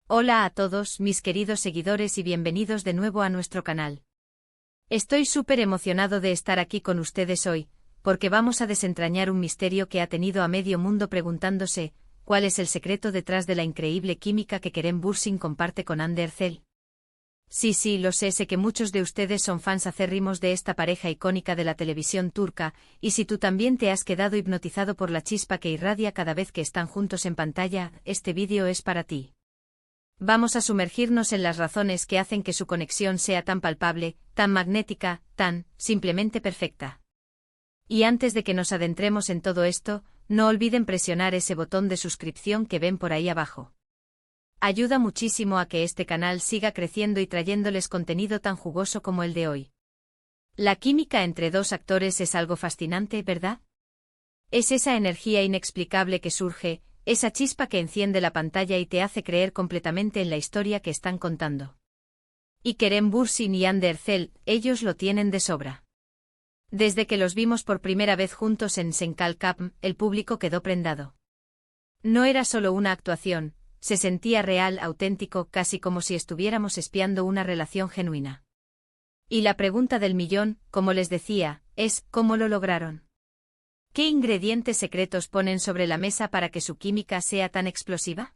Hola a todos mis queridos seguidores y bienvenidos de nuevo a nuestro canal. Estoy súper emocionado de estar aquí con ustedes hoy, porque vamos a desentrañar un misterio que ha tenido a medio mundo preguntándose, ¿cuál es el secreto detrás de la increíble química que Kerem Bürsin comparte con Hande Erçel? Sí, lo sé que muchos de ustedes son fans acérrimos de esta pareja icónica de la televisión turca, y si tú también te has quedado hipnotizado por la chispa que irradia cada vez que están juntos en pantalla, este vídeo es para ti. Vamos a sumergirnos en las razones que hacen que su conexión sea tan palpable, tan magnética, tan, simplemente perfecta. Y antes de que nos adentremos en todo esto, no olviden presionar ese botón de suscripción que ven por ahí abajo. Ayuda muchísimo a que este canal siga creciendo y trayéndoles contenido tan jugoso como el de hoy. La química entre dos actores es algo fascinante, ¿verdad? Es esa energía inexplicable que surge, esa chispa que enciende la pantalla y te hace creer completamente en la historia que están contando. Y Kerem Bürsin y Hande Erçel, ellos lo tienen de sobra. Desde que los vimos por primera vez juntos en Sen Kalkapm, el público quedó prendado. No era solo una actuación, se sentía real, auténtico, casi como si estuviéramos espiando una relación genuina. Y la pregunta del millón, como les decía, es ¿cómo lo lograron? ¿Qué ingredientes secretos ponen sobre la mesa para que su química sea tan explosiva?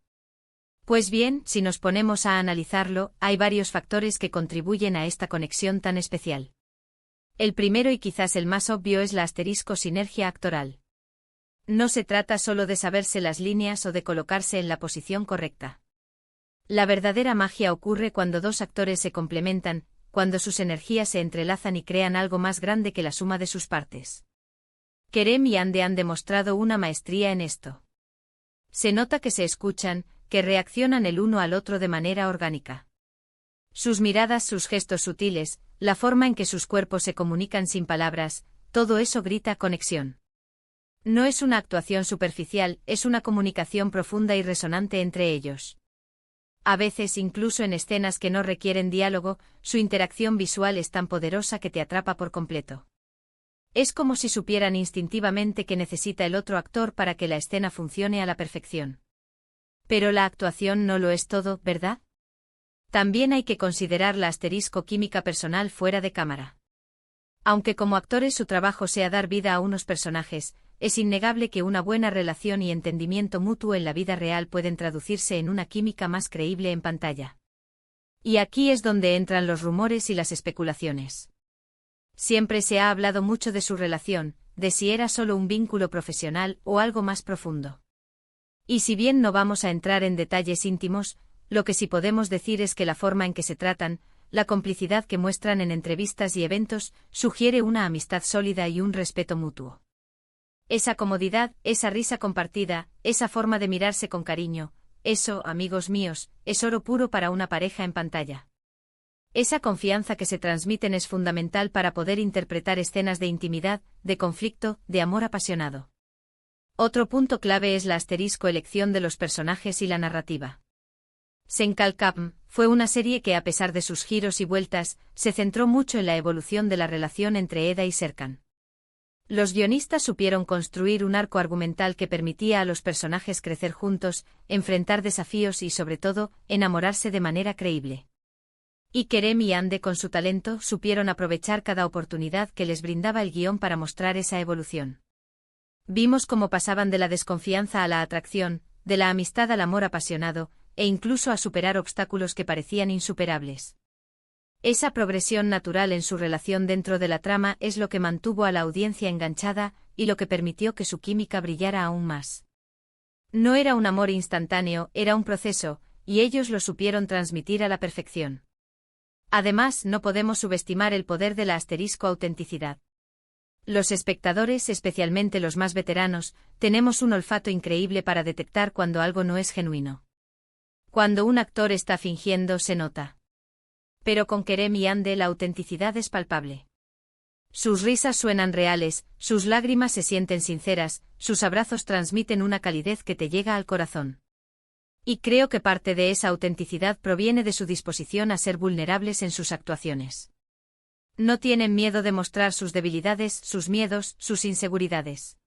Pues bien, si nos ponemos a analizarlo, hay varios factores que contribuyen a esta conexión tan especial. El primero y quizás el más obvio es la sinergia actoral. No se trata solo de saberse las líneas o de colocarse en la posición correcta. La verdadera magia ocurre cuando dos actores se complementan, cuando sus energías se entrelazan y crean algo más grande que la suma de sus partes. Kerem y Hande han demostrado una maestría en esto. Se nota que se escuchan, que reaccionan el uno al otro de manera orgánica. Sus miradas, sus gestos sutiles, la forma en que sus cuerpos se comunican sin palabras, todo eso grita conexión. No es una actuación superficial, es una comunicación profunda y resonante entre ellos. A veces, incluso en escenas que no requieren diálogo, su interacción visual es tan poderosa que te atrapa por completo. Es como si supieran instintivamente que necesita el otro actor para que la escena funcione a la perfección. Pero la actuación no lo es todo, ¿verdad? También hay que considerar la química personal fuera de cámara. Aunque como actores su trabajo sea dar vida a unos personajes, es innegable que una buena relación y entendimiento mutuo en la vida real pueden traducirse en una química más creíble en pantalla. Y aquí es donde entran los rumores y las especulaciones. Siempre se ha hablado mucho de su relación, de si era solo un vínculo profesional o algo más profundo. Y si bien no vamos a entrar en detalles íntimos, lo que sí podemos decir es que la forma en que se tratan, la complicidad que muestran en entrevistas y eventos, sugiere una amistad sólida y un respeto mutuo. Esa comodidad, esa risa compartida, esa forma de mirarse con cariño, eso, amigos míos, es oro puro para una pareja en pantalla. Esa confianza que se transmiten es fundamental para poder interpretar escenas de intimidad, de conflicto, de amor apasionado. Otro punto clave es la elección de los personajes y la narrativa. Sen Kalkapm fue una serie que, a pesar de sus giros y vueltas, se centró mucho en la evolución de la relación entre Eda y Serkan. Los guionistas supieron construir un arco argumental que permitía a los personajes crecer juntos, enfrentar desafíos y, sobre todo, enamorarse de manera creíble. Y Kerem y Hande, con su talento, supieron aprovechar cada oportunidad que les brindaba el guión para mostrar esa evolución. Vimos cómo pasaban de la desconfianza a la atracción, de la amistad al amor apasionado, e incluso a superar obstáculos que parecían insuperables. Esa progresión natural en su relación dentro de la trama es lo que mantuvo a la audiencia enganchada y lo que permitió que su química brillara aún más. No era un amor instantáneo, era un proceso, y ellos lo supieron transmitir a la perfección. Además, no podemos subestimar el poder de la autenticidad. Los espectadores, especialmente los más veteranos, tenemos un olfato increíble para detectar cuando algo no es genuino. Cuando un actor está fingiendo, se nota. Pero con Kerem y Hande la autenticidad es palpable. Sus risas suenan reales, sus lágrimas se sienten sinceras, sus abrazos transmiten una calidez que te llega al corazón. Y creo que parte de esa autenticidad proviene de su disposición a ser vulnerables en sus actuaciones. No tienen miedo de mostrar sus debilidades, sus miedos, sus inseguridades.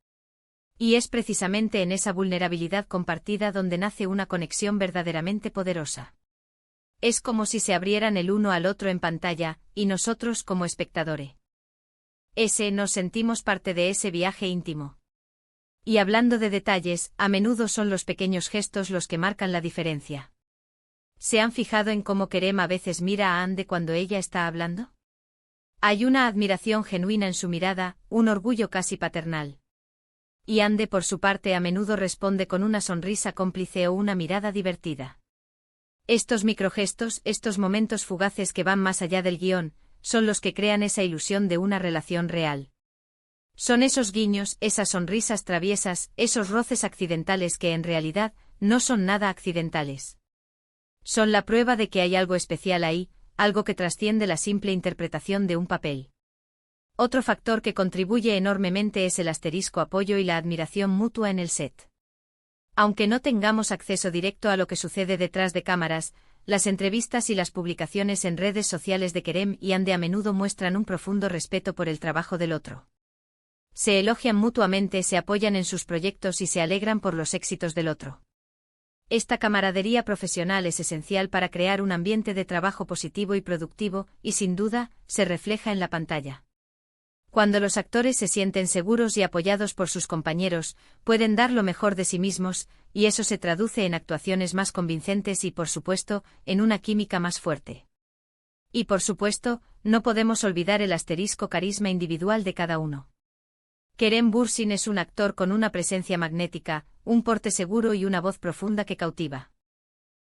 Y es precisamente en esa vulnerabilidad compartida donde nace una conexión verdaderamente poderosa. Es como si se abrieran el uno al otro en pantalla, y nosotros como espectadores. Nos sentimos parte de ese viaje íntimo. Y hablando de detalles, a menudo son los pequeños gestos los que marcan la diferencia. ¿Se han fijado en cómo Kerem a veces mira a Ande cuando ella está hablando? Hay una admiración genuina en su mirada, un orgullo casi paternal. Y Ande por su parte a menudo responde con una sonrisa cómplice o una mirada divertida. Estos microgestos, estos momentos fugaces que van más allá del guión, son los que crean esa ilusión de una relación real. Son esos guiños, esas sonrisas traviesas, esos roces accidentales que en realidad no son nada accidentales. Son la prueba de que hay algo especial ahí, algo que trasciende la simple interpretación de un papel. Otro factor que contribuye enormemente es el asterisco apoyo y la admiración mutua en el set. Aunque no tengamos acceso directo a lo que sucede detrás de cámaras, las entrevistas y las publicaciones en redes sociales de Kerem y Ande a menudo muestran un profundo respeto por el trabajo del otro. Se elogian mutuamente, se apoyan en sus proyectos y se alegran por los éxitos del otro. Esta camaradería profesional es esencial para crear un ambiente de trabajo positivo y productivo, y sin duda, se refleja en la pantalla. Cuando los actores se sienten seguros y apoyados por sus compañeros, pueden dar lo mejor de sí mismos, y eso se traduce en actuaciones más convincentes y, por supuesto, en una química más fuerte. Y por supuesto, no podemos olvidar el asterisco carisma individual de cada uno. Kerem Bürsin es un actor con una presencia magnética, un porte seguro y una voz profunda que cautiva.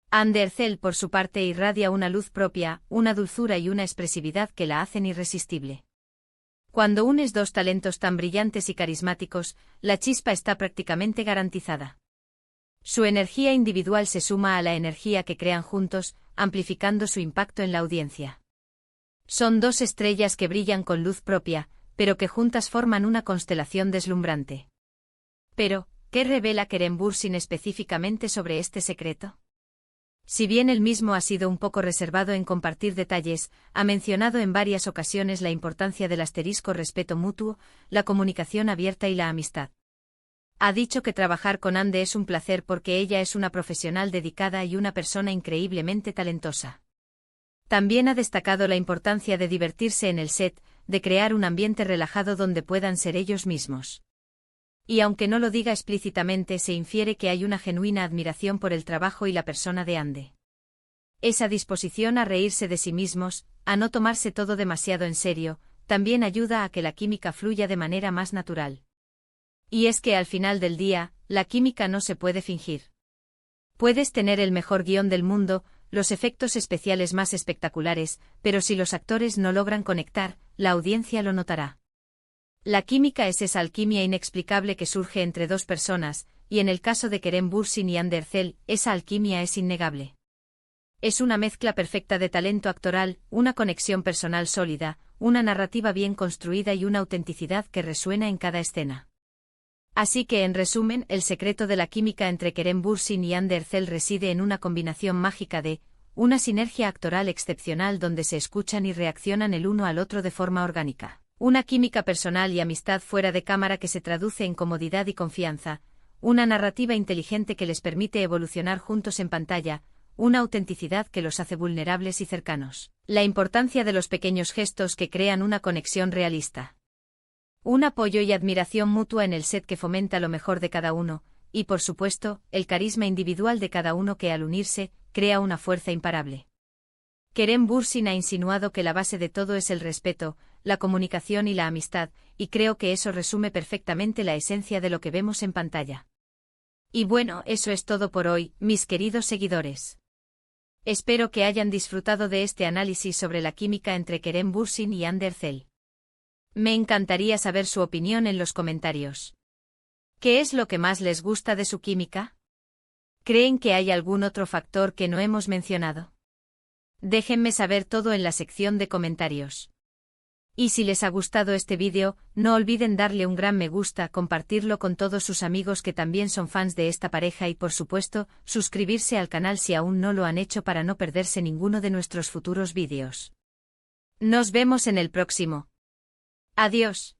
Ande Erçel, por su parte, irradia una luz propia, una dulzura y una expresividad que la hacen irresistible. Cuando unes dos talentos tan brillantes y carismáticos, la chispa está prácticamente garantizada. Su energía individual se suma a la energía que crean juntos, amplificando su impacto en la audiencia. Son dos estrellas que brillan con luz propia, pero que juntas forman una constelación deslumbrante. Pero, ¿qué revela Kerem Bürsin específicamente sobre este secreto? Si bien él mismo ha sido un poco reservado en compartir detalles, ha mencionado en varias ocasiones la importancia del asterisco respeto mutuo, la comunicación abierta y la amistad. Ha dicho que trabajar con Ande es un placer porque ella es una profesional dedicada y una persona increíblemente talentosa. También ha destacado la importancia de divertirse en el set, de crear un ambiente relajado donde puedan ser ellos mismos. Y aunque no lo diga explícitamente, se infiere que hay una genuina admiración por el trabajo y la persona de Ande. Esa disposición a reírse de sí mismos, a no tomarse todo demasiado en serio, también ayuda a que la química fluya de manera más natural. Y es que al final del día, la química no se puede fingir. Puedes tener el mejor guión del mundo, los efectos especiales más espectaculares, pero si los actores no logran conectar, la audiencia lo notará. La química es esa alquimia inexplicable que surge entre dos personas, y en el caso de Kerem Bürsin y Ande Erçel, esa alquimia es innegable. Es una mezcla perfecta de talento actoral, una conexión personal sólida, una narrativa bien construida y una autenticidad que resuena en cada escena. Así que, en resumen, el secreto de la química entre Kerem Bürsin y Ande Erçel reside en una combinación mágica de una sinergia actoral excepcional donde se escuchan y reaccionan el uno al otro de forma orgánica. Una química personal y amistad fuera de cámara que se traduce en comodidad y confianza, una narrativa inteligente que les permite evolucionar juntos en pantalla, una autenticidad que los hace vulnerables y cercanos. La importancia de los pequeños gestos que crean una conexión realista. Un apoyo y admiración mutua en el set que fomenta lo mejor de cada uno, y por supuesto, el carisma individual de cada uno que al unirse, crea una fuerza imparable. Kerem Bürsin ha insinuado que la base de todo es el respeto, la comunicación y la amistad, y creo que eso resume perfectamente la esencia de lo que vemos en pantalla. Y bueno, eso es todo por hoy, mis queridos seguidores. Espero que hayan disfrutado de este análisis sobre la química entre Kerem Bürsin y Ande Erçel. Me encantaría saber su opinión en los comentarios. ¿Qué es lo que más les gusta de su química? ¿Creen que hay algún otro factor que no hemos mencionado? Déjenme saber todo en la sección de comentarios. Y si les ha gustado este vídeo, no olviden darle un gran me gusta, compartirlo con todos sus amigos que también son fans de esta pareja y por supuesto, suscribirse al canal si aún no lo han hecho para no perderse ninguno de nuestros futuros vídeos. Nos vemos en el próximo. Adiós.